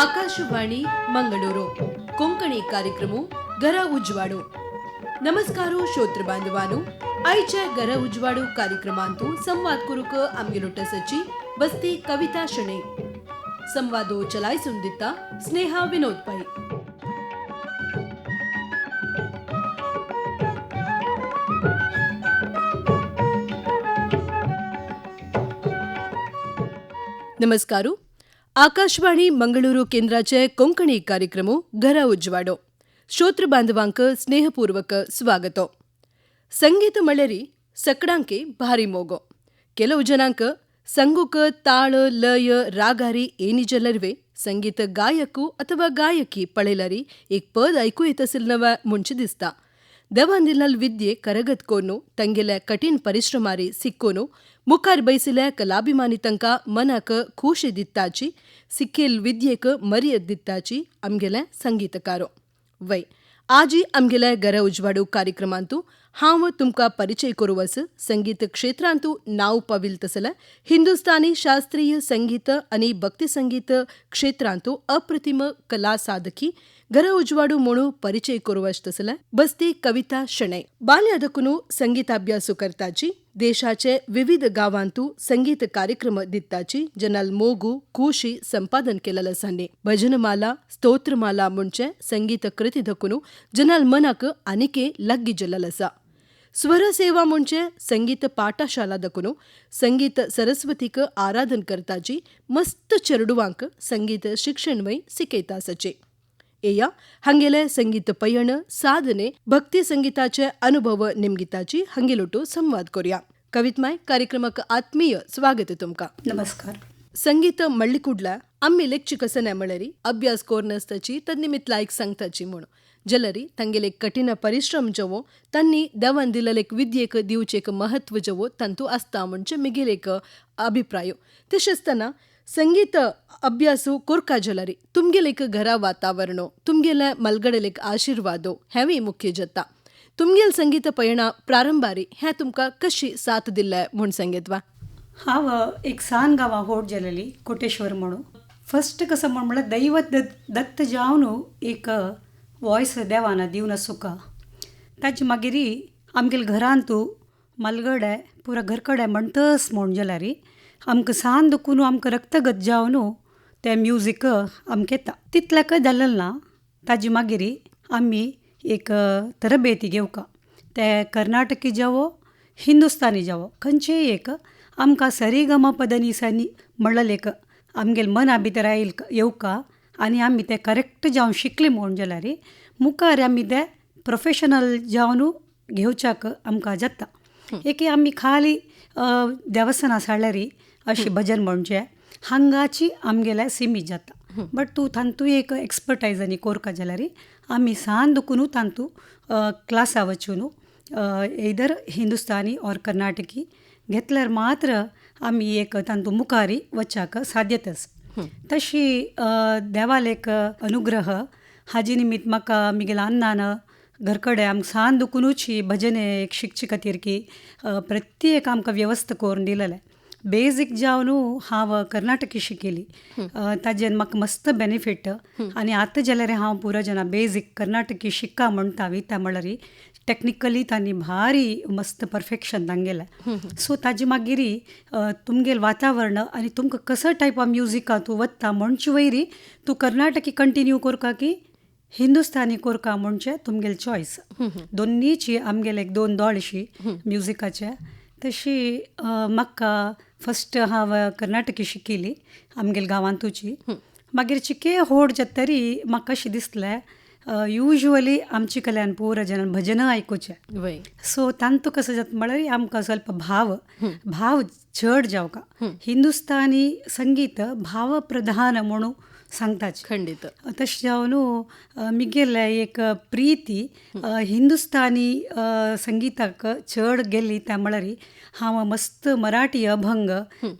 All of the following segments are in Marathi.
ಆಕಾಶವಾಣಿ ಮಂಗಳೂರು ಕೊಂಕಣಿ ಕಾರ್ಯಕ್ರಮ ಗರ ಉಜ್ವಾಡು. नमस्कारो श्रोत्र बांधवानो, आयच्या घर उजवाडो कार्यक्रमांतू संवाद करूक आमगेलो सची बसती कविता शणे. संवादो चलायसून दिता स्नेहा विनोद पै. नमस्कारो. आकाशवाणी मंगळूरू केंद्राचे कोंकणी कार्यक्रम घर उजवाडो. श्रोत्र बांधवांक स्नेहपूर्वक स्वागत. संगीत म्हणल्यारी सगळ्यांके भारी मोगो. ಕೆಲವು ಜನಾಂಕ ಸಂಗೂಕ ತಾಳ ಲಯ ರಾಗಾರಿ ಏನಿಜಲ್ಲರ್ವೆ ಸಂಗೀತ ಗಾಯಕು ಅಥವಾ ಗಾಯಕಿ ಪಳೆಲಾರಿ एक पद ऐकू येत असेल नवा ಮುಂಚೆ दिसता. देवांदिलाल विद्ये करगतकोनो तंगेल्या कठीण परिश्रमारी सिक्कोनो मुखार बैसिल्या कलाभिमानी तंका मनाक खुशी दित्ताची सिक्केल विद्येक मर्याद दित्ताची आमगेल्या संगीतकारो. वय आजी आमगेल्या घर उजवाडो कार्यक्रमांतू हांव तुमकां परिचय करूवस संगीत क्षेत्रांतू नाव पाविल तसल्या हिंदुस्थानी शास्त्रीय संगीत आणि भक्ती संगीत क्षेत्रांतू अप्रतिम कला साधकी घर उजवाडू म्हणू परिचय करूवस तसल्या बसती कविता शणे. बाल्यादकुनू संगीताभ्यासू करताची देशाचे विविध गावांतू संगीत कार्यक्रम दित्ताची जनाल मोगू खुशी संपादन केलेलं सांडे. भजनमाला स्तोत्रमाला म्हणचे संगीत कृती दकुनू जनाल मनाक आनिके लग्गी जल्लसा. स्वर सेवा म्हणचे संगीत पाठशाला दकुनू संगीत सरस्वतीक आराधन करताची मस्त चेरडुवांक संगीत शिक्षण वय सिकयता सचे. एया हंगेले संगीत पयण साधने भक्ती संगीताचे अनुभव निमगिताची हंगेलोटू संवाद करूया. कवितमाय कार्यक्रमाक आत्मीय स्वागत तुमका. नमस्कार. संगीत मळ्ळी कुडला आम्ही लेखची कसं नाही म्हणल्यारी अभ्यास कोरनसताची तन्निमित लायक सांगताची म्हणून जलरी तंगेले कठीण परिश्रम जवो तन्नी देवान दिलेलेक विद्येक दिवचेक महत्व जवो तंतू आसता म्हणजे मिगेलेक अभिप्राय. तशेंचतना संगीत अभ्यासू कोरका जलरी तुमगेलेक घरा वातावरणो तुमगेले मलगडेलेक आशीर्वादो हेवी मुख्य जता. तुमगेल संगीत पयणा प्रारंभारी हे तुमका कशी साथ दिल्ले म्हूण सांगेतवा. हांव एक सान गांवां होट गेलेली कोटेश्वर म्हणून. फर्स्ट कसं म्हणल्यार दैव दत्त जावन एक वॉयस देवाना दिवन सुका. ताचे मागीर आमगेल घरांतू मलगडे पुरा घरकडे म्हणटस म्हूण जाल्यार आमकां सान दुखून आमकां रक्तगत जावन तें म्युजीक आमकां येता. तितलें जालें ना. ताजे मागीर आमी एक तरबेती घेवका. ते कर्नाटकी जावो हिंदुस्तानी जावो खंयचेय एक आमकां सरिगमपदनिसांनी म्हणलें एक आमगेल मना भितर येवका आनी आमी तें करेक्ट जावन शिकली म्हूण जाल्यार मुखार आमी तें प्रोफेशनल जावन घेवच्याक आमकां जाता. एक आमी खाली देवस्थाना साळ्ळ्यार अशी भजन म्हणचे हांगाची आमगेल्या सिमीत जाता. बट तूं तांतू एक एक्सपर्टायजांनी कोरका जाल्यार आमी सान दुखून तांतू क्लासा वचून एदर हिंदुस्तानी ऑर कर्नाटकी घेतल्यार मात्र आमी एक तांतू मुखारी वचाक साध्यतास. तशी देवाल एक अनुग्रह हाजे निमित्त म्हाका मिगेल अन्नान घरकडे आमकां सान दुखूनूच ही भजने एक शिकचे खातीर की प्रत्येक आमकां व्यवस्था करून दिलेलें. बेजीक जावन हांव कर्नाटकी शिकिली. ताजेर म्हाका मस्त बेनिफीट आनी आतां जाल्यार हांव पुरो जना बेजीक कर्नाटकी शिक्का म्हणटा वयता म्हळ्यार टॅक्निकली तांणी भारी मस्त परफेक्शन तांगेलें. सो ताजे मागीर तुमगेल वातावरण आनी तुमकां कसो टायप ऑफ म्युजिका तूं वता म्हणचे वयरी तूं कर्नाटकी कंटिन्यू कोरका की हिंदुस्तानी कोरका म्हणचे तुमगेल चॉयस. दोनीची आमगेले एक दोन दोळशी म्युजिकाचे. तशी म्हाका फस्ट हांव कर्नाटकी शिकिली आमगेल गांवांतूची. मागीर चिके होड जातरी म्हाका अशें दिसलें युजली आमचे कडल्यान पुरो जनान भजनां आयकुचे. सो तांतू कसो जाता म्हळ्यार आमकां ಸ್ವಲ್ಪ भाव चड जावका. हिंदुस्तानी संगीत भाव प्रधान म्हणून सांगताचे खंडित. तशें जावन मिगेले एक प्रीती हिंदुस्तानी संगीताक चड गेली त्या म्हळ्यार हांव मस्त मराठी अभंग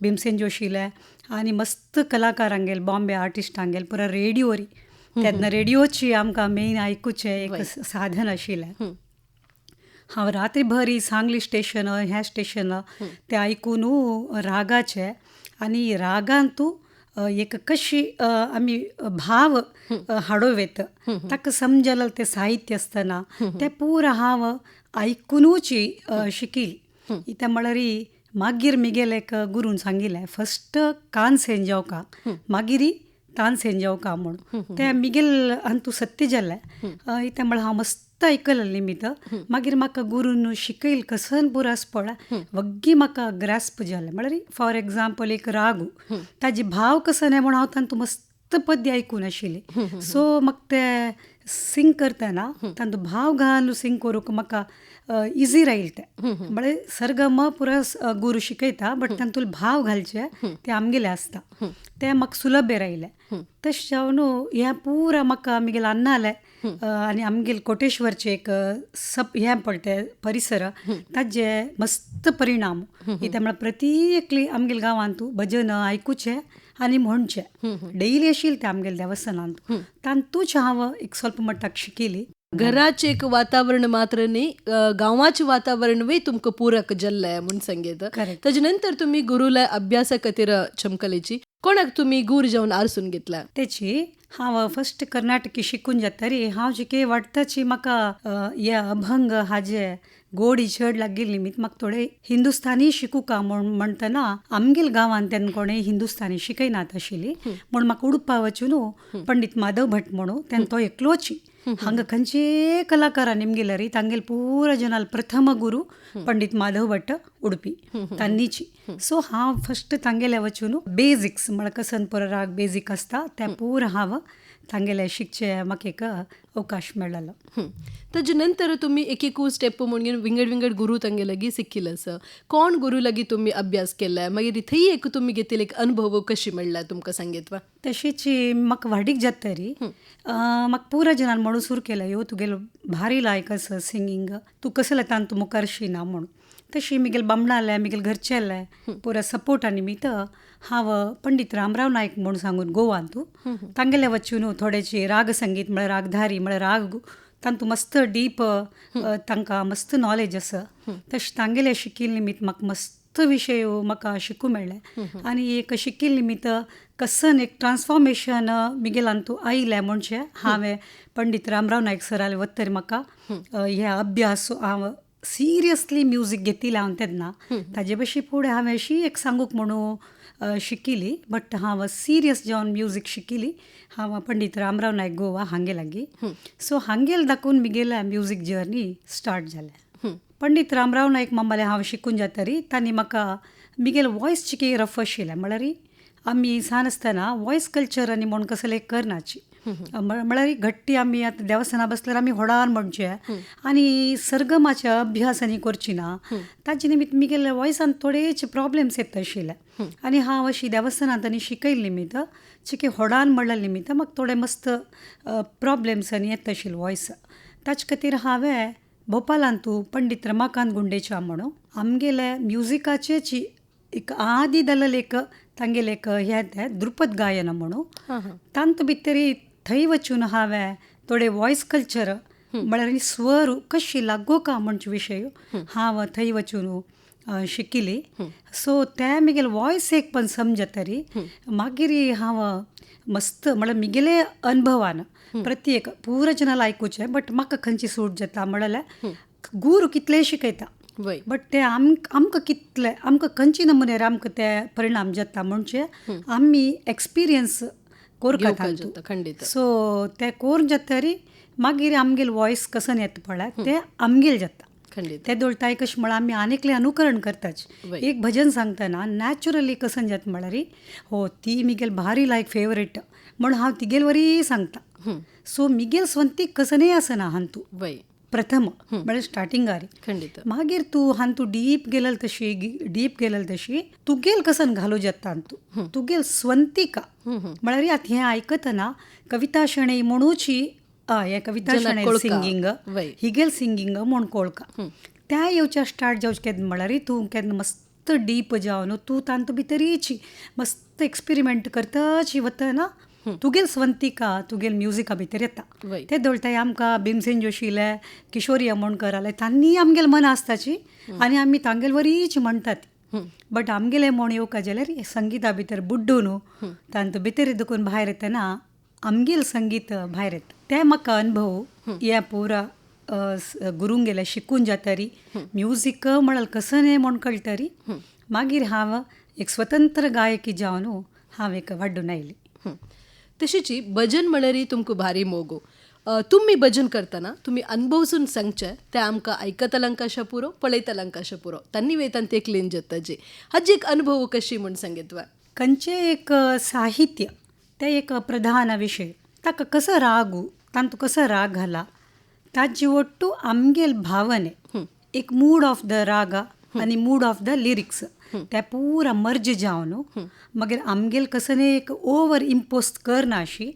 भीमसेन जोशीले आनी मस्त कलाकारांगेल बॉम्बे आर्टिस्टांगेल पुरा रेडिओरी तेन्ना रेडिओची आमकां मेन आयकुचें एक साधन आशिल्लें. हांव रात्रीभर सांगली स्टेशन ह्या स्टेशन तें आयकून रागाचे आनी रागांतू एक कशी आमी भाव हाडोवेत ताका समजलं ते साहित्य असतना ते पुरा हांव आयकुनूच शिकिली. इता म्हळ्यार मागीर मिगेल एक गुरून सांगिल्लें फस्ट कान सेंजावका मागीर तान सेंजावका म्हूण. तें मिगेल हांतू सत्य जाल्लें. इता म्हळ्यार हांव मस्त आयकलें निमित मागीर म्हाका गुरून शिकयल कसन पुरो आसा पळय वग्गी म्हाका ग्रास्प जालें. म्हळ्यार फॉर एग्जाम्पल एक रागू ताजे भाव कसन आहे म्हूण हांव तांतू मस्त पद्य आयकून आशिल्ली. सो म्हाका ते सिंग करतना तांतू भाव घालून सिंग करूंक म्हाका इजी राहील तें. म्हळ्यार सर्गम पुरो गुरू शिकयता बट तांतूल भाव घालचे ते आमगेले आसता तें म्हाका सुलभ राहिलें. तशें जावन हें पुरा म्हाका आमगेल अन्नालें आनी आमगेल कोटेश्वरचे एक हें पडटे परिसर ताजे मस्त परिणाम. इता म्हळ्यार प्रत्येकली आमगेल गांवांत भजन आयकुचें आनी म्हणचें डेली आशिल्लें तें आमगेल्या देवस्थानांत. तांतूच हांव एक स्वल्प मट्टाक शिकिली. घराचे एक वातावरण मात्र न्ही गांवाचें वातावरणूय तुमकां पूरक जाल्लें म्हूण सांगीत. ताजे नंतर तुमी गुरूला अभ्यासा खातीर चमकलेची कोणाक तुमी गूर जावन आरसून घेतला? तेची हांव फस्ट कर्नाटकी शिकून जातरी हांव जिके वाटताची म्हाका हे अभंग हाजे गोडी चड लागील निमित म्हाका थोडे हिंदुस्तानी शिकूं का म्हणटना आमगेल गांवांत तेन्ना कोणें हिंदुस्तानी शिकयनात आशिल्ली म्हूण म्हाका उडपा वचून पंडीत माधव भट म्हणून तेन्ना तो एकलोच. हांगा खंयचे कलाकार निमगेले री तांगेल पुरा जनाल प्रथम गुरू पंडीत माधव भट उडपी तांनीची. सो हांव फस्ट तांगेले वचून बेजिक्स म्हळ्यार कसन पुरो राग बेजीक आसता ते पुरा हांव तांगेले शिकचे म्हाका एक अवकाश मेळ्ळलो. ताजे नंतर तुमी एक स्टेप म्हणून विंगड विंगड गुरू तांगे लागीं शिकिल्ले आसा. कोण गुरू लागीं तुमी अभ्यास केला मागीर थंय एक तुमी घेतिल्ले एक अनुभव कशी मेळ्ळा तुमकां सांगीत वा? तशीच म्हाका वाडीक जातरी म्हाका पुरा जनान म्हणून सुरू केलं यो तुगेलो भारी लायक आसा सिंगींग तूं कसं लायता तूं मुखार शिना म्हणून. तशी मिगेल बामणाले मिगेल घरचेले पुरा सपोर्टा निमित्त हांव पंडीत रामराव नायक म्हणून सांगून गोवांत तांगेले वचून थोडेची राग संगीत म्हळ्यार रागधारी म्हळ्यार राग तांतू मस्त डीप तांकां मस्त नॉलेज आसा तशें तांगेले शिकिल्ले निमित्त म्हाका मस्त विशय म्हाका शिकूं मेळ्ळे. आनी एक शिकिल्ले निमित्त कसन एक ट्रान्सफॉर्मेशन मिगेलांतू आयलें म्हणजे हांवें पंडीत रामराव नायक सराले वतरी म्हाका हे अभ्यास हांव सिरियसली म्युजीक घेतिलें हांव तेन्ना ताजे भशेन फुडें हांवें अशी एक सांगूक म्हणून शिकिली बट हांव सिरियस जावन म्युजीक शिकिली हांव पंडीत रामराव नायक गोवा हांगे लागीं. सो हांगेल दाखोवन मिगेले म्युजीक जर्नी स्टार्ट जालें. पंडीत रामराव नायक मामाले हांव शिकून जातरी तांणी म्हाका मिगेल वॉयस चिके रफ आशिल्लें म्हळ्यार आमी सान आसतना वॉयस कल्चर आनी म्हूण कसले करनाची म्हळ्यार घट्टी आमी आतां देवस्थाना बसल्यार आमी व्हडान म्हणचे आनी सर्गमाचे अभ्यास आनी करची ना ताजे निमित्त मिगेले वॉयसान थोडेच प्रॉब्लेम्स येता आशिल्ले आनी हांव अशी देवस्थानांत आनी शिकयल निमित्त चिके व्हडान म्हणल्या निमित्त म्हाका थोडे मस्त प्रॉब्लेम्स आनी येता आशिल्ले वॉयस. ताचे खातीर हांवें भोपालांतू पंडीत रमाकांत गुंडेच्या म्हणून आमगेले म्युजिकाचेच एक आदी जाल्लें एक तांगेलें एक हें तें द्रुपद गायन म्हणून तांत भितर थंय वचून हांवें थोडे वॉयस कल्चर म्हळ्यार स्वर कशी लागोवका म्हणचे विशय हांव थंय वचून शिकिली. सो तें मिगेल वॉयस एक पण समजतरी मागीर हांव मस्त म्हळ्यार मिगेले अनुभवान प्रत्येक पुरा जनाल आयकुचें बट म्हाका खंयची सूट जाता म्हळ्यार गुरू कितलेय शिकयता बट ते आमकां कितले आमकां खंयचे नमुनेर आमकां ते परिणाम जाता म्हणजे आमी एक्सपिरियन्स कोरता खंडीत. सो ते कोरून जातरी मागीर आमगेल वॉयस कसन येता पळय ते आमगेल जाता ते दोळटाय कशें म्हळ्यार आमी आनीकले अनुकरण करताच. एक भजन सांगतना नॅचरली कसन जाता म्हळ्यार हो ती मिगेल भारी लायक फेवरेट म्हणून हांव तिगेल वरी सांगता. सो मिगेल स्वंतीक कसनय आसना हांतू प्रथम म्हळ्यार स्टार्टिंगार खंडीत मागीर तूं हांतू डीप गेलेल तशी तुगेल कसन घालू जाता हांतू तुगेल स्वंतिका म्हळ्यार आतां हें आयकतना कविता शणै म्हणूची हें कविता शणै सिंगींग हिगेल सिंगींग म्हूण कळका त्या येवच्या स्टार्ट जावचे केन्ना म्हळ्यार तूं केन्ना मस्त डीप जावन तूं तांतू भितरीची मस्त एक्सपेरिमेंट करताची वतना तुगेल स्वंतिका तुगेल म्युजिका भितर येता. ते दोळटाय आमकां भीमसेन जोशीले किशोरी आमोणकर आले तांणी आमगेल मन आसताची आनी आमी तांगेल वरीच म्हणटात बट आमगेले म्हण येवका जाल्यार संगिता भितर बुड्डून तांतू भितर देखून भायर येतना आमगेल संगीत भायर येता ते म्हाका अनुभव ह्या पुरा गुरूंक गेले शिकून जातरी म्युजीक म्हळ्यार कसं न्ही म्हण कळटरी मागीर हांव एक स्वतंत्र गायकी जावन हांव एक वाडून आयली. तशीच भजन म्हणल्यार तुमकां भारी मोगो. तुम्ही भजन करतना तुम्ही अनुभवसून सांगचे ते आमकां आयकतल्यांक अशें पुरो पळयतल्यांक अशें पुरो तांनी वेतान ते क्लीन जाताचे हाजी एक अनुभव कशी म्हूण सांगितवा. खंयचे एक साहित्य ते एक प्रधान विशय ताका कसो राग तांतू कसो राग घाला ताजी ಒಟ್ಟು आमगेल भावने एक मूड ऑफ द रागा आनी मूड ऑफ द लिरिक्स ते पुरा मर्ज जावन मागीर आमगेल कसं एक ओवर इम्पोज करना अशी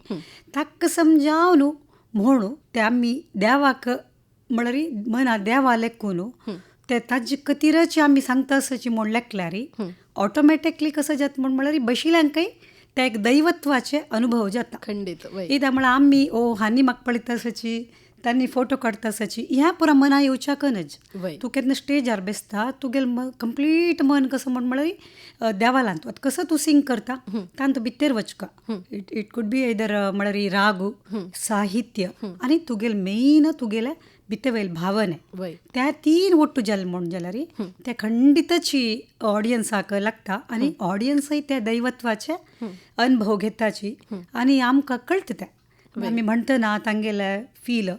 ताका समजावन म्हणू ते आमी देवाक म्हळ्यार मना देवा लेखून ते ताजे खातीरच आमी सांगता आसची म्हण लेखल्यार ऑटोमॅटिकली कसं जाता म्हळ्यार बशिल्यांकय ते एक दैवत्वाचे अनुभव जाता. खंडीत इदा म्हळ्यार आमी हानी म्हाका पळयता आसची तांणी फोटो काडटा आसची ह्या पुरा मना येवच्या कनज तूं केन्ना स्टेजार बेसता तुगेल कंप्लीट मन कसं म्हळ्यार देवा लांत कसं तूं सिंग करता तांत भितर वचका इट कूड बी आयदर म्हळ्यार राग साहित्य आनी तुगेल मेन तुगेले भितर वयल भावने त्या तीन ಒಟ್ಟು जाले म्हण जाल्यार ते खंडीतच ऑडियन्साक लागता आनी ऑडियन्सय त्या दैवत्वाचे अनुभव घेताची आनी आमकां कळटा ते आमी म्हणटना तांगेले फील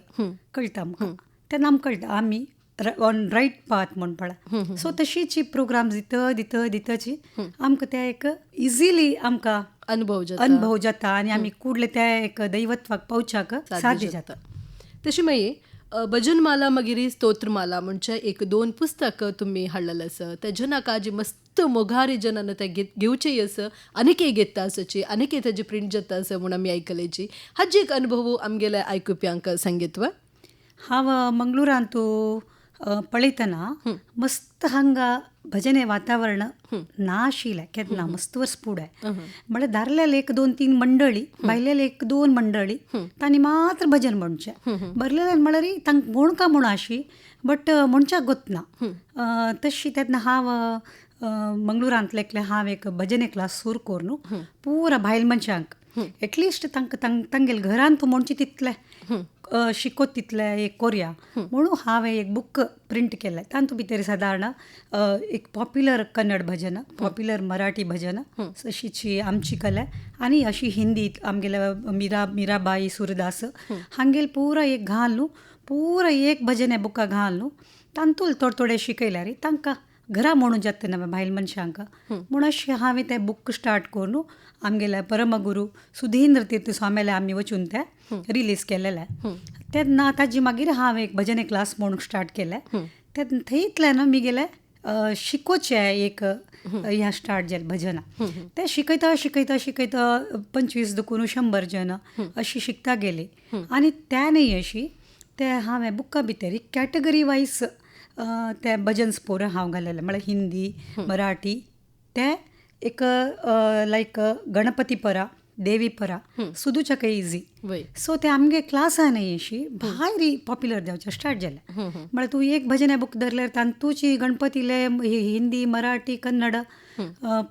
कळटा आमकां तेन्ना आमकां कळटा आमी ऑन रायट पाथ म्हण पळय. सो तशीच प्रोग्राम दितची आमकां ते एक इजिली आमकां अनुभव जाता आनी आमी कुडले त्या एक दैवत्वाक पावच्याक साध्य जाता. तशी मागीर भजनमाला मागीर स्तोत्रमाला म्हणजे एक 2 पुस्तक तुम्ही हाडलेले आसा तेजे नाका जी मस्त मोघारी जनान ते घेवचे आसा अनेके घेता आसची अनेके तेजी प्रिंट जाता आसा म्हूण आमी आयकलेची हाजी एक अनुभव आमगेले आयकुप्यांक सांगितवा. हांव मंगळुरांत पळयतना मस्त हांगा भजने वातावरण ना आशिल्लें केन्ना मस्त वर्स फुडें म्हळ्यार दारलेले 1-2-3 मंडळी भायलेले 1-2 मंडळी तांणी मात्र भजन म्हणचें भरलेले म्हळ्यार तांकां म्हणका म्हूण आशी बट म्हणच्याक गोतना तशी तेन्ना हांव मंगळुरांतले हांव एक भजने क्लास सुरू करून पुरा भायल मनशांक एटलिस्ट तांगेल घरान तूं म्हणची तितलें शिकोत तितलें एक कोरया म्हणून हांवें एक बूक प्रिंट केलें तांतू भितर सादारण एक पॉप्युलर कन्नड भजन पॉप्युलर मराठी भजन अशीची आमची कला आनी अशी हिंदीत आमगेले मिराबाई सुरदास हांगेल पुरा एक घाल न्हू पुरा एक भजन बुकां घाल न्हू तांतूल थोडे शिकयल्यार तांकां घरा म्हणून जाता ना भायल मनशांक म्हूण अशें हांवें तें बूक स्टार्ट करून आमगेले परमगुरू सुधींद्र तीर्थ स्वामीले आमी वचून तें रिलीज केलेलें. तेन्ना ताजी मागीर हांव एक भजने क्लास म्हणून स्टार्ट केलें तेन्ना थंयतल्यान आमगेले शिकोवचें एक ह्या स्टार्ट जालें भजनां तें शिकयता 25 दुखून 100 जन अशी शिकता गेली आनी त्या न्ही अशी ते हांवें बुका भितर कॅटेगरी वायज ते भजन्स पोर हांव घालेलें म्हळ्यार हिंदी मराठी ते एक लायक गणपती परा देवी परा सुदूचक इजी सो ते आमगे क्लासान अशी भारी पॉप्युलर जावचें स्टार्ट जालें म्हळ्यार तूं एक भजन बूक धरल्यार तांतूची गणपतीले हिंदी मराठी कन्नड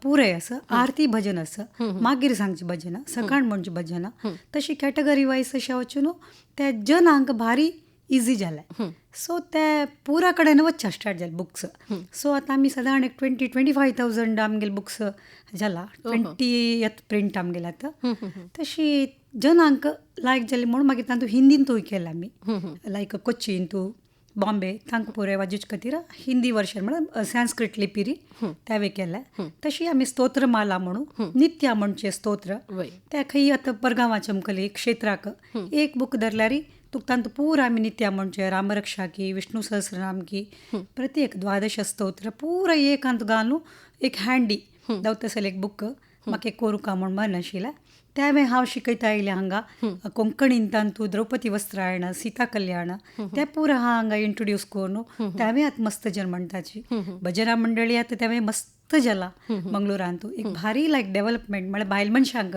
पुराय आसा आरती भजन आसा मागीर सांगची भजनां सकाळ म्हणची भजनां तशी कॅटेगरी वायज अशें वचून ते जनांक भारी इजी जालें सो ते पुरा कडेन वचचें स्टार्ट जालें बुक्स सो आतां आमी सादारण एक 20-25,000 आमगेले बुक्स जाला 20th प्रिंट आमगेले आतां तशी जनांक लायक जाली म्हणून मागीर तांतूं हिंदींतूय केलें आमी लायक कोचीन तूं बॉम्बे तांकां पुराय वाजोवचे खातीर हिंदी वर्शन म्हळ्यार संस्कृत लिपीरी तेवे केलें तशी आमी स्तोत्रमाला म्हणून नित्या म्हणचे स्तोत्र ते खंय आतां परगांवाच्या मुखाली क्षेत्राक एक बूक धरल्यार तुका तांतूं पुरा आमी नित्या म्हणचे रामरक्षा की विष्णू सहस्रनाम की प्रत्येक 12 स्तोत्र पुरा एकांत घालून एक हँडी दावतासले एक बूक म्हाका एक कोरुका म्हूण मन आशिल्लें त्यावेळी हांव शिकयता आयलें हांगा कोंकणीन तांतूं द्रौपदी वस्त्रायण सीता कल्याण ते पुरा हांगा इंट्रोड्यूस करून त्यावेळी आतां मस्त जन म्हणटाची भजनां मंडळी आतां त्यावेळी मस्त जाला मंगळुरांत एक भारी लायक डेव्हलपमेंट म्हळ्यार भायल मनशांक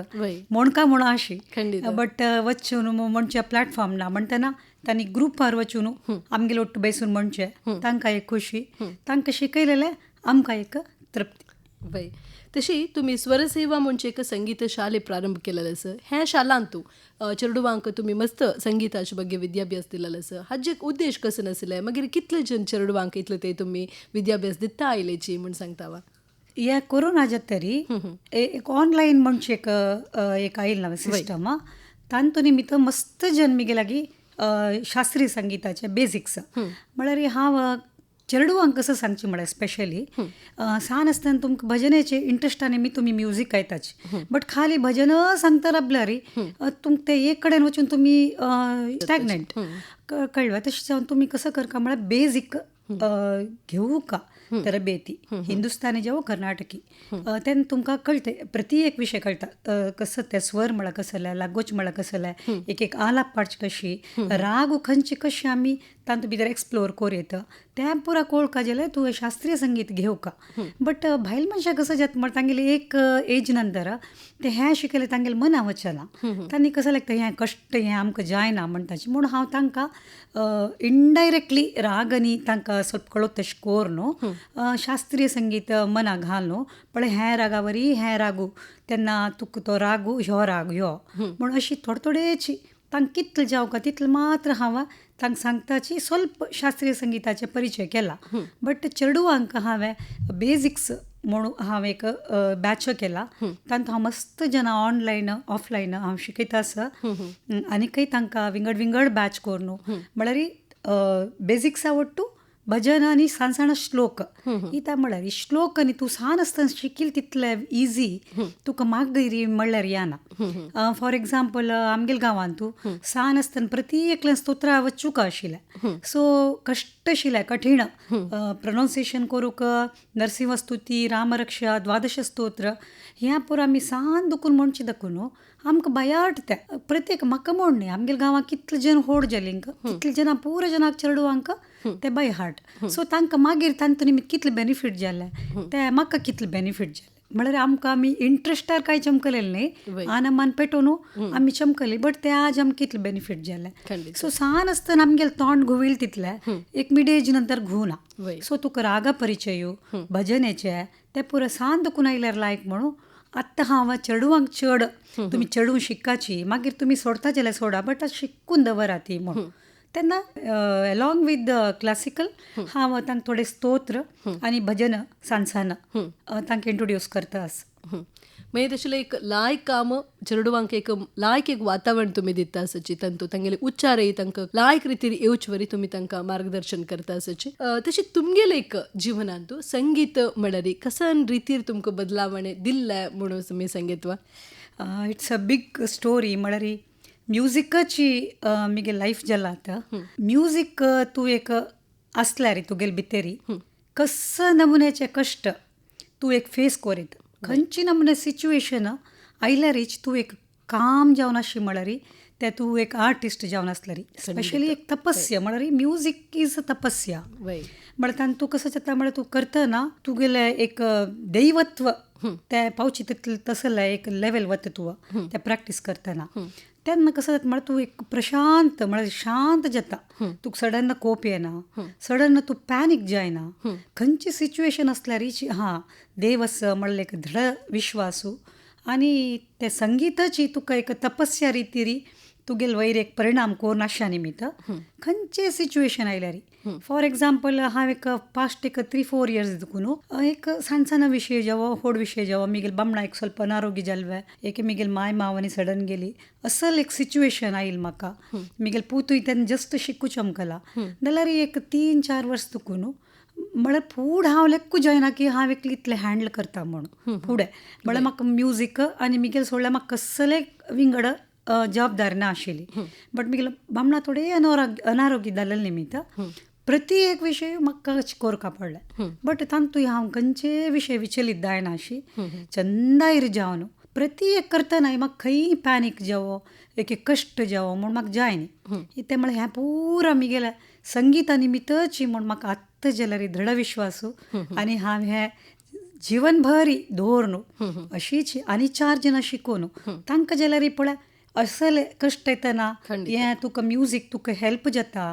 म्हणका म्हणून अशी बट वचून म्हणचे प्लॅटफॉर्म ना म्हणटना तांणी ग्रुपार वचून आमगेले ಒಟ್ಟು बेसून म्हणचे तांकां एक खुशी तांकां शिकयलेलें आमकां एक तृप्ती. वय तशी तुम्ही स्वरसेवा म्हणचे एक संगीत शाले प्रारंभ केलेलं असं ह्या शालांतू चेडवांक तुम्ही मस्त संगीताचे ಬಗ್ಗೆ विद्याभ्यास दिलेलं असं हाजे एक उद्देश कसं नसलं मागीर कितले जन चेडवांक इतलं ते तुम्ही विद्याभ्यास दिता आयलेची म्हण सांगतावा. या कोरोनाच्या तरी एक ऑनलाईन म्हणचे एक आईल ना सिस्टम तांतू निमित्त मस्त जन मिगे लागी शास्त्रीय संगीताचे बेसिक्स म्हळ्यार हांव चेडवांक कसं सांगची म्हळ्यार स्पेशली सान आसतना तुमकां भजनेचे इंट्रस्टाने तुमी म्युजीक आयताचे बट खाली भजन सांगता राबल्यार तुमकां ते एक कडेन वचून तुमी स्टॅग्नंट कळवा. तशें जावन तुमी कसं करता म्हळ्यार बेजीक घेऊ का तरबेती हिंदुस्थानी जावं कर्नाटकी तेन्ना तुमकां कळटा प्रत्येक विशय कळटा कसं ते स्वर म्हळ्यार कसले लागोच म्हळ्यार कसले एक आलाप पाडची कशी राग खंयची कशी आमी तांतूं भितर एक्सप्लोर करूं त्या पुरा कळका जाल्यार तुवें शास्त्रीय संगीत घेवका. बट भायल मनशाक कसं जाता म्हळ्यार तांगेले एक एज नंतर ते हें शिकयलें तांगेलें मना वचना तांणी कसं लागता हें कश्ट हें आमकां जायना म्हणटाचें म्हूण हांव तांकां इनडायरेक्टली राग आनी तांकां ಸ್ವಲ್ಪ कळत तशें कोर न्हू शास्त्रीय संगीत मना घाल न्हू पण हें रागावरी हें रागू तेन्ना तुका तो रागू ह्यो राग ह्यो म्हूण अशी थोडी तांकां कितलें जावका तितलें मात्र हांव तांकां सांगताची ಸ್ವಲ್ಪ शास्त्रीय संगीताचे परिचय केला. बट चेडवांक हांवें बेजिक्स म्हणून हांव एक बॅच केला तांतूं हांव मस्त जना ऑनलायन ऑफलायन हांव शिकयता आसा आनीकय तांकां विंगड बॅच कोर न्हू म्हळ्यार बेजिक्सा वट्टू भजन आनी साण श्लोक इता म्हळ्यार श्लोक आनी तूं सान आसतना शिकिल तितले इजी तुका मागीर म्हणल्यार येना. फॉर एग्जाम्पल आमगेल्या गांवांत तूं सान आसतना प्रत्येकल्यान स्तोत्रां वाचूंक आशिल्लें सो कश्ट आशिल्लें कठीण प्रोनावन्सिएशन करूंक नरसिंहस्तुती रामरक्षा द्वादश स्तोत्र ह्या पुरो आमी सान दुखून म्हणची दाखून आमकां भयाट तें प्रत्येक म्हाका म्हण न्ही आमगेल्या गांवांत कितले जन होड जालींक कितले जाणां पुरो जनाक चेडवांक ते बाय हार्ट सो तांकां मागीर तांतूं निमित्त कितले बेनिफीट जाले ते म्हाका कितले बेनिफीट जाले म्हळ्यार आमकां आमी इंट्रस्टार कांय चमकलेलें न्ही आनमान पेटोवन आमी चमकली बट ते आज आमकां कितले बेनिफीट जाले. सो सान आसतना आमगेलें तोंड घुंवील तितलें एक मिड एज नंतर घुवना सो तुका रागा परिचय भजनेचे ते पुरो सान दुखून आयल्यार लायक म्हणून आत्तां हांव चेडवांक चड तुमी चेडूं शिकाची मागीर तुमी सोडता जाल्यार सोडा बट शिकून दवरा ती म्हणून तेन्ना अलॉंग वीथ क्लासिकल हांव तांकां थोडे स्तोत्र आनी भजन सांसान तांकां इंट्रोड्यूस करता आसा. म्हणजे तशें एक लायक काम चेडवांक एक लायक एक वातावरण तुम्ही दिता आसाची तांतूं तांगेले उच्चारय तांकां लायक रितीर येवचे वरी तुमी तांकां मार्गदर्शन करता आसाची. तशें तुमगेले एक जिवनांत संगीत म्हळ्यार कसन रितीर तुमकां बदलावणे दिल्ले म्हणून तुमी सांगितवा. इट्स अ बीग स्टोरी म्हळ्यार म्युजिकाची म्हगे लायफ जाला आतां म्युजीक तूं एक आसल्यार तुगेले भितरी कस नमुन्याचे कश्ट तूं एक फेस कोरीत खंयची नमुने सिच्युएशन आयल्यारीच तूं एक काम जावन आसची म्हळ्यार ते तूं एक आर्टिस्ट जावन आसल्यार स्पेशली एक तपस्या म्हळ्यार म्युजीक इज अ तपस्या म्हळ्यार तांकां तूं कसो जाता म्हळ्यार तूं करतना तुगेलें एक दैवत्व ते पावची तसले एक लेवल वता तूं ते प्रॅक्टीस करतना तेन्ना कसं जाता म्हळ्यार तूं एक प्रशांत म्हळ्यार शांत जाता तुका सडन कोप येना सडन तूं पॅनीक जायना खंयची सिच्युएशन आसल्यार हां देव आसा म्हळ्यार एक दृढ विश्वासू आनी ते संगीताची तुका एक तपस्या रितीरी तुगेले वयर एक परिणाम कोर नाशा निमित्त खंयचे सिच्युएशन आयल्यार फॉर एग्जाम्पल हांव एक पास्ट एक 3-4 इयर्स देखून एक साण विशय जावो होड विशय जावो मिगेल बामणा एक ಸ್ವಲ್ಪ अनारोग्य जाल्ले एक मिगेल माय मावनी सडन गेली असल एक सिच्युएशन आयल म्हाका मिगेल पुतूय तेन्ना जस्ट शिकू चमकला जाल्यार एक 3-4 वर्स देखून म्हळ्यार फूड हांव लेक्कू जायना की हांव एकली इतलें हँडल करता म्हणून फुडें म्हळ्यार म्हाका म्युजीक आनी मिगेल सोडल्यार म्हाका कसले विंगड जबाबदारी ना आशिल्ली बट मिगेल बामणा थोडे अनारोग्य जाल्ले निमित्त प्रत्येक विशय म्हाका करका पडले बट तांतूय हांव खंयचे विशय विचलीत जायना अशी चंदायर जावन प्रत्येक करतना म्हाका खंय पॅनीक जावो एक कश्ट जावो म्हूण म्हाका जायना ते म्हळ्यार हें पुरा आमगेल्या संगिता निमित्तची म्हूण म्हाका आत्तां जाल्यार दृढ विश्वासू आनी हांव हें जीवनभर दवरनू अशीच आनी 4 जनां शिकोवन तांकां जाल्यार पळय असल कष्ट येतना खंडित. हें तुका म्युजीक तुका हेल्प जाता.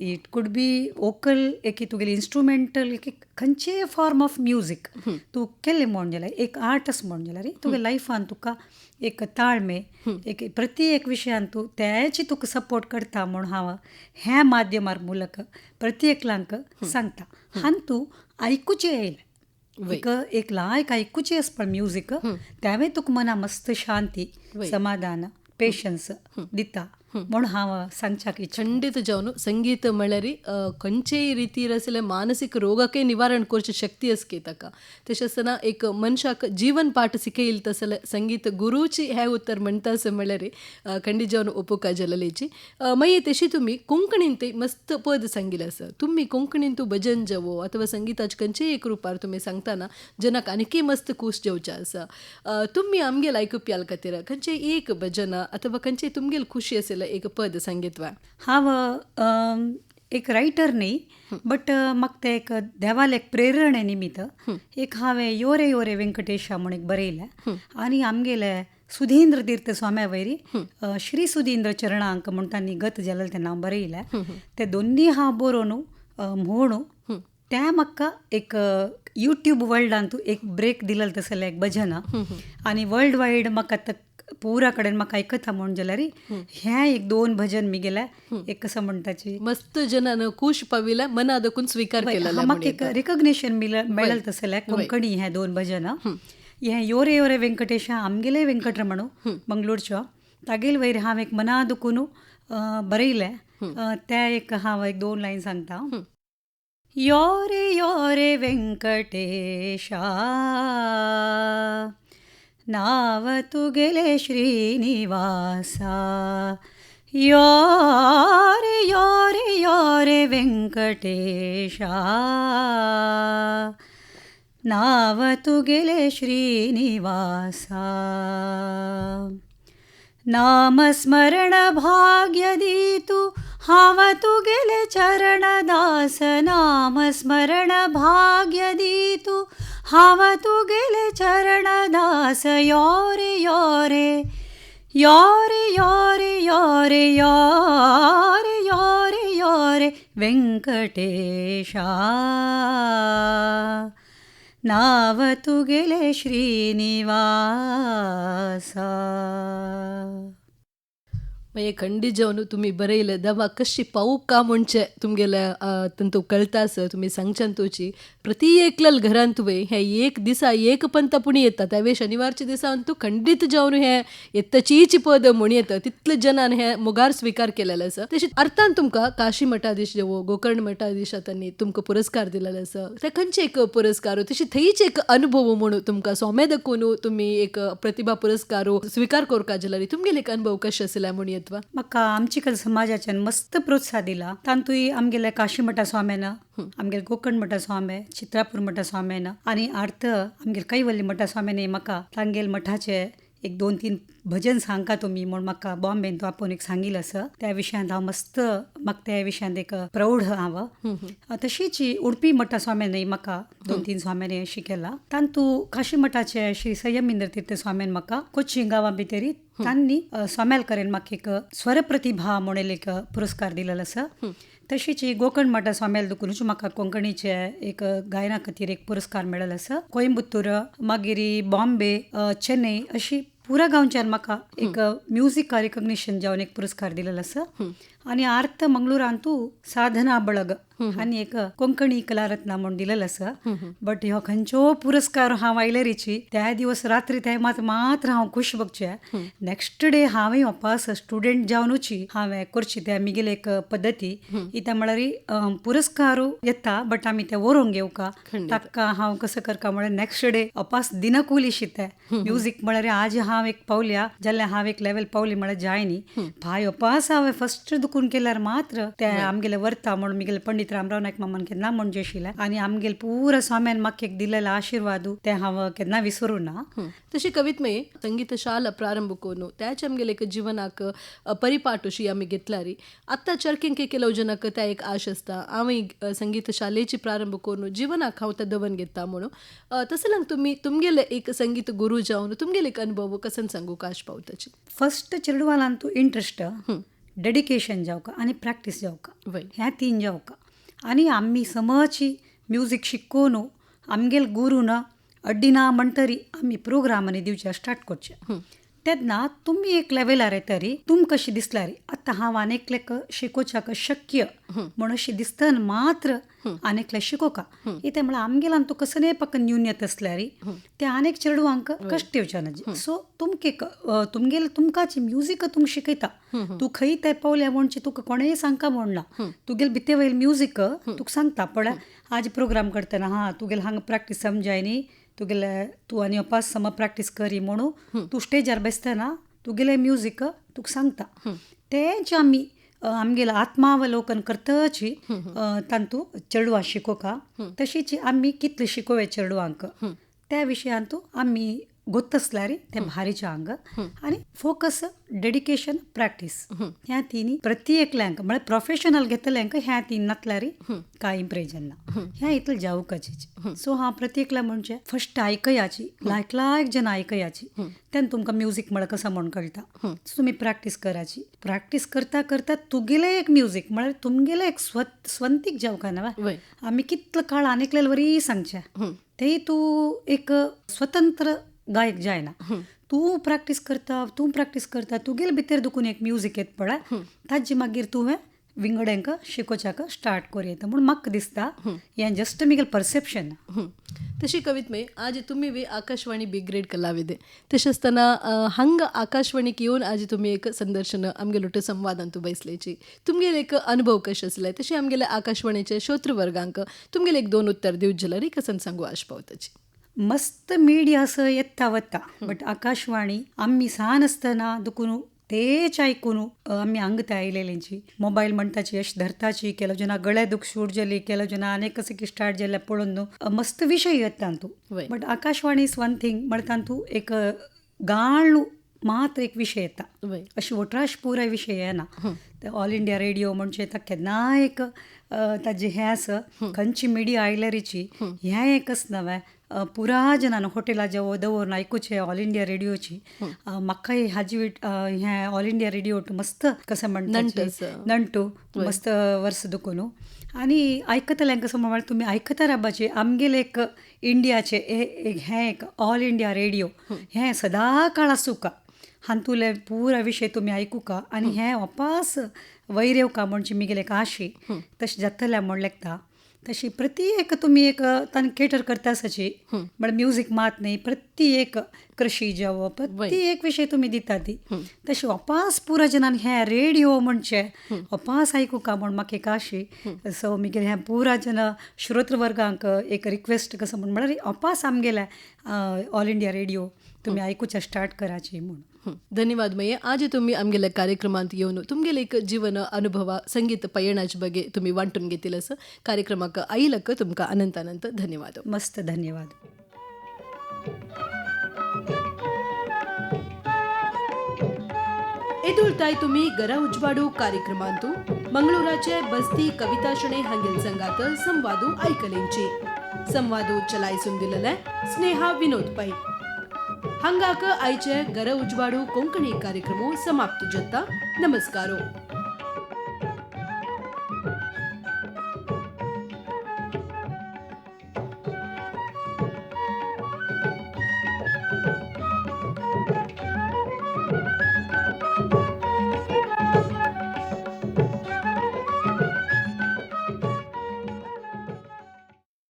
इट कूड बी वोकल एक तुगेली इन्स्ट्रुमेंटल एक खंयचेय फॉर्म ऑफ म्युजीक तूं केलें म्हण जाल्यार एक आर्टस म्हण जाल्यार तुगे लायफान तुका एक ताळमे एक प्रत्येक विशयान तूं तेची तुका सपोर्ट करता म्हूण हांव ह्या माध्यमार मुलक प्रत्येकल्यांक सांगता. आनी तूं आयकुचें येयलें एक लायक आयकुचें आसपा म्युजीक त्यावें तुका मना मस्त शांती समाधान पेशन्स दिता म्हूण हांव सांगच्याक इच्छा. ಖಂಡಿತ ಜಾವನು ಸಂಗೀತ ಮಳರಿ खंयचेय रितीर असले मानसिक रोगाके निवारण करची शक्ती असके ताका. तशेंच आसतना एक मनशाक जीवन पाठ शिकयल तसले संगीत गुरुची हे उत्तर म्हणटा असं म्हळ्यार खंडीत जावन ओपुका जललेची. मागीर तशी तुमी कोंकणीन ते मस्त पद सांगिल्लें आसा. तुमी कोंकणीन तूं भजन जावो अथवा संगीताच्या खंयचेय एक रुपार तुमी सांगतना जनाक आनीकय मस्त खूश जेवचें आसा. तुमी आमगेल आयकुप्याल खातीर खंयचेय एक भजन अथवा खंयचेय तुमगेल खुशी आसलें एक पद सांगितवा. हांव एक रायटर न्ही बट म्हाका ते एक देवाल एक प्रेरणे निमित्त एक हांवें योरे योरे वेंकटेशा म्हूण एक बरयलें आनी आमगेले सुधींद्र तीर्थ स्वाम्या वयरी श्री सुधींद्र चरणांक म्हूण तांणी गत जालें तें हांव बरयलें. ते दोनी हांव बरोवन म्हणू तें म्हाका एक यूट्यूब वर्ल्डान तूं एक ब्रेक दिलें तसलें एक भजन आनी वर्ल्ड वायड म्हाका पुरा कडेन म्हाका आयकता म्हूण जाल्यार हें एक 2 भजन मी गेल्या एक कसं म्हणटाची मस्त जनान खूश पाविल्या मना देखून स्वीकार केला. म्हाका एक रिकग्नेशन मेळल तसलें कोंकणी हें 2 भजन. हें योरे योरे वेंकटेशा आमगेले वेंकटरमणू मंगळूरच्यो तागेल वयर हांव एक मना दुखून बरयलें. तें एक हांव एक 2 लायन सांगता. योरे योरे वेंकटेशा नाव तुगेले श्रीनिवासा. योरे योरे योरे वेंकटेशा नाव तुगेले श्रीनिवासा. नामस्मरण भाग्य दितु हाव तुगेले चरणदास. नामस्मरण भाग्य दितु हाव तुगेले चरणदास. योरे योरे योरे योरे योरे योरे योरे योरे वेंकटेशा नाव तुगेले श्रीनिवासा. मागीर खंडीत जावन तुमी बरयलें देवा कशी पावूक का म्हणचे तुमगेले तंतू कळटा आसा तुमी सांगच्यान तुची प्रत्येकल्या घरान तुवें हें एक दिसा एक पंतपुणी येता त्यावेळी शनिवारच्या दिसान तूं खंडीत जावन हें येतचीच पद म्हूण येता तितले जनान हें मुगार स्वीकार केलेलें आसा. तशेंच अर्थान तुमकां काशी मठाधीश जेवो गोकर्ण मठाधीशांनी तुमकां पुरस्कार दिलेले आसा. ते खंयचे एक पुरस्कार तशी थंयच एक अनुभव म्हणून तुमकां सोमे देखून तुमी एक प्रतिभा पुरस्कार स्वीकार करता जाल्यार तुमगेले एक अनुभव कशे आसले म्हूण येता. म्हाका आमचे समाजाच्यान मस्त प्रोत्साह दिला. तातूंय आमगेले काशी मठा स्वाम्यान आमगेले गोकर्ण मठा स्वामे चित्रापूर मठा स्वाम्यान आनी आर्थ आमगेले कैवल्य मठा स्वाम्यान म्हाका तांगेल मठाचे एक 2-3 भजन सांगता तुमी म्हूण म्हाका बॉम्बेन तो आपूण एक सांगिल्लो आसा. त्या विशयांत हांव मस्त म्हाका त्या विशयांत एक प्रौढ हांव. तशीच उडपी मठा स्वाम्यानय म्हाका 2-3 स्वाम्यान अशी केला. तांतू काशी मठाचे श्री संयमेंद्र तीर्थ स्वाम्यान म्हाका कोच्ची गांवा भितर तांणी स्वाम्याल करेन म्हाका एक स्वर प्रतिभा म्हणून एक पुरस्कार दिलेलो आसा. तशीच गोकर्ण मठा स्वाम्याल दुखूनच म्हाका कोंकणीचे एक गायना खातीर एक पुरस्कार मेळिल्लो आसा. कोयंबतूर मागीर बॉम्बे चेन्नई अशी पुरा गांवच्यान म्हाका एक म्युजीक रिकग्निशन जावन एक पुरस्कार दिलेलो आसा. आनी आर्थ मंगळुरान तूं साधना बळग आनी एक कोंकणी कलारत्न म्हणून दिलेलो आसा. बट ह्यो खंयच्यो पुरस्कार हांव आयलेरीची त्या दिवस रात्री ते मात्र हांव खूश बगचें. नेक्स्ट डे हांवें वापस स्टुडंट जावनूची हांवें करची ते आमगेले एक पद्दती इता म्हळ्यार पुरस्कार येता बट आमी ते व्हरोंक घेवका ताका हांव कसं करता म्हळ्यार नेक्स्ट डे वापस दिनकूल इशी ते म्युजीक म्हळ्यार आज हांव एक पावल्या जाल्यार हांव एक लेवल पावली म्हळ्यार जाय न्ही. भाय वापस हांवें फस्ट दुखून केल्यार मात्र ते आमगेले व्हरता म्हणून मिगेले पंडित रामराव नायक मामान केन्ना म्हणजे आशिल्ले आनी आमगेले पुरो स्वाम्यान म्हाका एक दिलेलो आशिर्वाद ते हांव केन्ना विसरूं ना. तशी कवितमये संगीत शाला प्रारंभ कोण त्याच आमगेले एक जिवनाक परिपाठ अशी आमी घेतल्यारी आत्ता चरकेंक केलो जनाक त्या एक आश असता हांव संगीत शालेची प्रारंभ करून जिवनाक हांव त्या दवन घेता म्हणून तसं लाग तुम्ही तुमगेले एक संगीत गुरू जावन तुमगेले एक अनुभव कसन सांगू काश पावताची. फस्ट चेडवालान तूं इंट्रस्ट डेडिकेशन जावका आनी प्रॅक्टीस जावका वय ह्या तीन जावका आनी आमी समची म्युजीक शिकोवन आमगेल गुरू ना अड्डिना म्हणटरी आमी प्रोग्रामांनी दिवचे स्टार्ट करचे तेन्ना तुमी एक लेवलार येतरी तुम कशी दिसल्यारी आतां हांव आनेकलेक शिकोवच्याक शक्य म्हण अशें दिसतना मात्र आनेकले शिकोवका इथे म्हळ्यार आमगेलान तूं कसले पक्क न्यून्यत असल्यारी ते आनेक चेडवांक कश्ट येवचे ना सो तुमके तुमगेले तुमकाची म्युजीक तुमकां शिकयता तूं खंय ते पावल्या म्हणचे तुका कोणेय सांगता म्हणना तुगेले भितर वयल म्युजीक तुका सांगता पळय आज प्रोग्राम करतना हां तुगेले हांगा प्रॅक्टीस समजाय न्ही तुगेले तूं आनी अपास सम प्रॅक्टीस करी म्हणून तूं स्टेजार बसतना तुगेले म्युजीक तुका सांगता तेच आमी आमगेले आत्मावलोकन करताची तांतू चेडवां शिकोवका तशीच आमी कितले शिकोवे चेडवांक त्या विशयांतू आमी गोत्त असल्यार ते भारीचे हांगा आनी फोकस डेडिकेशन प्रॅक्टीस ह्या तिनी प्रत्येकल्यांक म्हळ्यार प्रोफेशनल घेतल्यांक ह्या तीन नातल्यार कांय इम्प्रेजन ना ह्या इतलें जावकाची सो हांव प्रत्येकल्या म्हणजे फस्ट आयकयाची लायक जन आयकयाची तेन्ना तुमकां म्युजीक म्हळ्यार कसं म्हण कळटा तुमी प्रॅक्टीस कराची प्रॅक्टीस करता करता तुगेले एक म्युजीक म्हळ्यार तुमगेले एक स्वंतीक जावका ना आमी कितलो काळ आनेकलेले वरी सांगचे ते तूं एक स्वतंत्र गायक जायना तूं प्रॅक्टीस करता तुगेले भितर दुखून एक म्युजीक येत पळय ताजे मागीर तुवें विंगड्यांक शिकोवच्याक स्टार्ट करूं येता म्हणून म्हाका दिसता हें जस्ट मिगेल परसेप्शन. तशी कवितमय आज तुम्ही वे आकाशवाणी बी ग्रेड कलाविदे तशें आसतना हांगा आकाशवाणीक येवन आज तुम्ही एक संदर्शन आमगेलो संवादान तूं बैसलेची तुमगेले एक अनुभव कशें आसले तशें आमगेले आकाशवाणीचे श्रोत्र वर्गांक तुमगेले एक 2 उत्तर दिवचे जाल्यार कसन सांगू आश पावताची. मस्त मिडिया असं येता वता बट आकाशवाणी आम्ही सान असतना दुखून तेच आयकून आम्ही हांगा आयलेलींची मोबायल म्हणटाची अशी धरताची केलो जना गळे दुख शूट जाली केलो जना आनीक कशें की स्टार्ट जाल्यार पळोवन न्हू मस्त विशय येता तूं but Akashvani is one thing म्हणटा तूं एक गाण मात्र एक विशय येता अशी वट्राश पुरा विशय येना ते ऑल इंडिया रेडिओ म्हणजे केन्ना एक ताजे हें आसा खंयची मिडिया आयल्यारीची हें एकच नवें पुरा जनान हॉटेला जेवो दवरून आयकुचे ऑल इंडिया रेडिओची म्हाकाय हाजी हें ऑल इंडिया रेडिओ मस्त कशें म्हणटा नंटू मस्त वर्स दुखून आनी आयकतल्यांक कसं म्हळ्यार तुमी आयकता राबाचे आमगेले एक इंडियाचे हें एक ऑल इंडिया रेडिओ हें सदां काळ आसूं हातूंतले पुरा विशय तुमी आयकुका आनी हें वापस वयर येवका म्हणची मिगेले एक आशी तशें जातल्या म्हण लेखता तशी प्रत्येक तुमी एक तांकां केटर करता आसाची म्हळ्यार म्युजीक मात न्ही प्रत्येक कृशी जावो प्रत्येक विशय तुमी दिता ती तशी वापस पुरा जनान हें रेडिओ म्हणचे वापस आयकुका म्हण म्हाका एक आशी सो मिगेले हें पुरा जन श्रोत्र वर्गांक एक रिक्वेस्ट कसो म्हळ्यार वापस आमगेले ऑल इंडिया रेडिओ तुमी आयकुचे स्टार्ट कराची म्हूण. धन्यवाद मये आज तुम्ही आमगेल्या कार्यक्रमांत येवन तुमगेले एक जीवन अनुभव संगीत पयणाचे बगे तुम्ही वांटून घेतील असं कार्यक्रमाक आयिल्लक तुमकां अनंत अनंत धन्यवाद. मस्त धन्यवाद. एदुळताय तुम्ही गरा उजवाडू कार्यक्रमांतू मंगळूराचे बस्ती कविता शणे हांगेल संगात संवादू आयकलेंची संवादू चलायसून दिलेले स्नेहा विनोद पै हांगाक आयचे गर उजवाडू कोंकणी कार्यक्रमो समाप्त जाता. नमस्कारो.